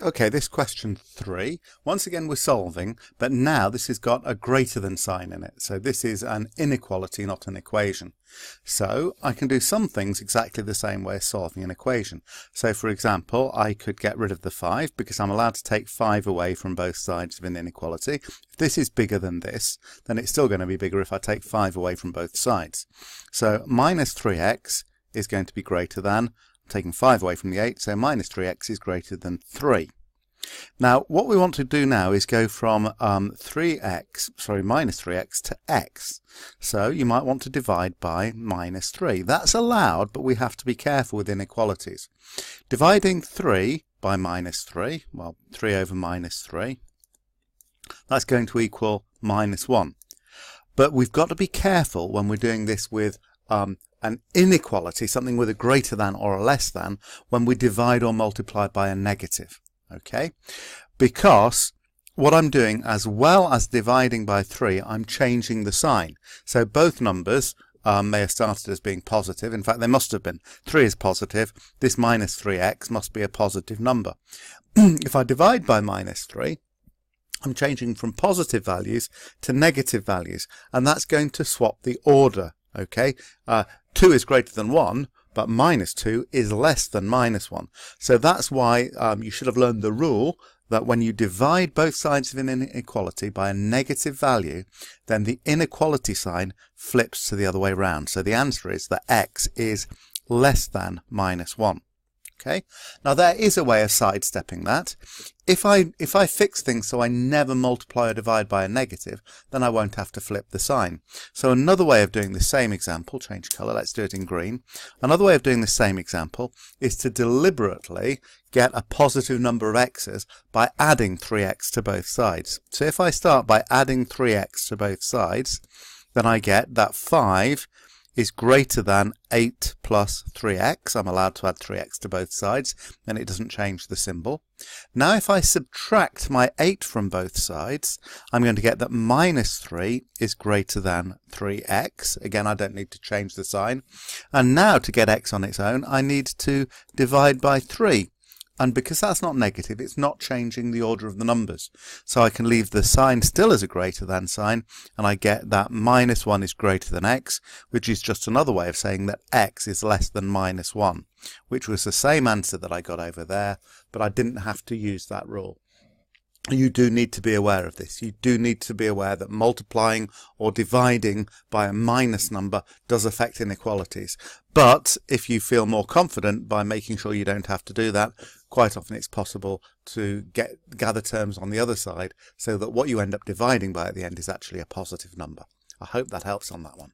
Okay, this question 3. Once again we're solving, but now this has got a greater than sign in it. So this is an inequality, not an equation. So I can do some things exactly the same way as solving an equation. So for example, I could get rid of the 5 because I'm allowed to take 5 away from both sides of an inequality. If this is bigger than this, then it's still going to be bigger if I take 5 away from both sides. So minus 3x is going to be greater than, I'm taking 5 away from the 8, so minus 3x is greater than 3. Now what we want to do now is go from minus 3x to x. So you might want to divide by minus 3. That's allowed, but we have to be careful with inequalities. Dividing 3 by minus 3, well 3 over minus 3, that's going to equal minus 1. But we've got to be careful when we're doing this with an inequality, something with a greater than or a less than, when we divide or multiply by a negative. Okay, because what I'm doing, as well as dividing by 3, I'm changing the sign. So both numbers may have started as being positive. In fact, they must have been. 3 is positive. This minus 3x must be a positive number. If I divide by minus 3, I'm changing from positive values to negative values, and that's going to swap the order. Okay, 2 is greater than 1, but minus 2 is less than minus 1. So that's why you should have learned the rule that when you divide both sides of an inequality by a negative value, then the inequality sign flips to the other way round. So the answer is that x is less than minus 1. Okay, now there is a way of sidestepping that. If I fix things so I never multiply or divide by a negative, then I won't have to flip the sign. So another way of doing the same example, change colour, let's do it in green. Another way of doing the same example is to deliberately get a positive number of x's by adding 3x to both sides. So if I start by adding 3x to both sides, then I get that 5 is greater than 8 plus 3x. I'm allowed to add 3x to both sides, and it doesn't change the symbol. Now if I subtract my 8 from both sides, I'm going to get that minus 3 is greater than 3x. Again, I don't need to change the sign. And now to get x on its own, I need to divide by 3. And because that's not negative, it's not changing the order of the numbers. So I can leave the sign still as a greater than sign, and I get that minus 1 is greater than x, which is just another way of saying that x is less than minus 1, which was the same answer that I got over there, but I didn't have to use that rule. You do need to be aware of this. You do need to be aware that multiplying or dividing by a minus number does affect inequalities. But if you feel more confident by making sure you don't have to do that, quite often it's possible to gather terms on the other side so that what you end up dividing by at the end is actually a positive number. I hope that helps on that one.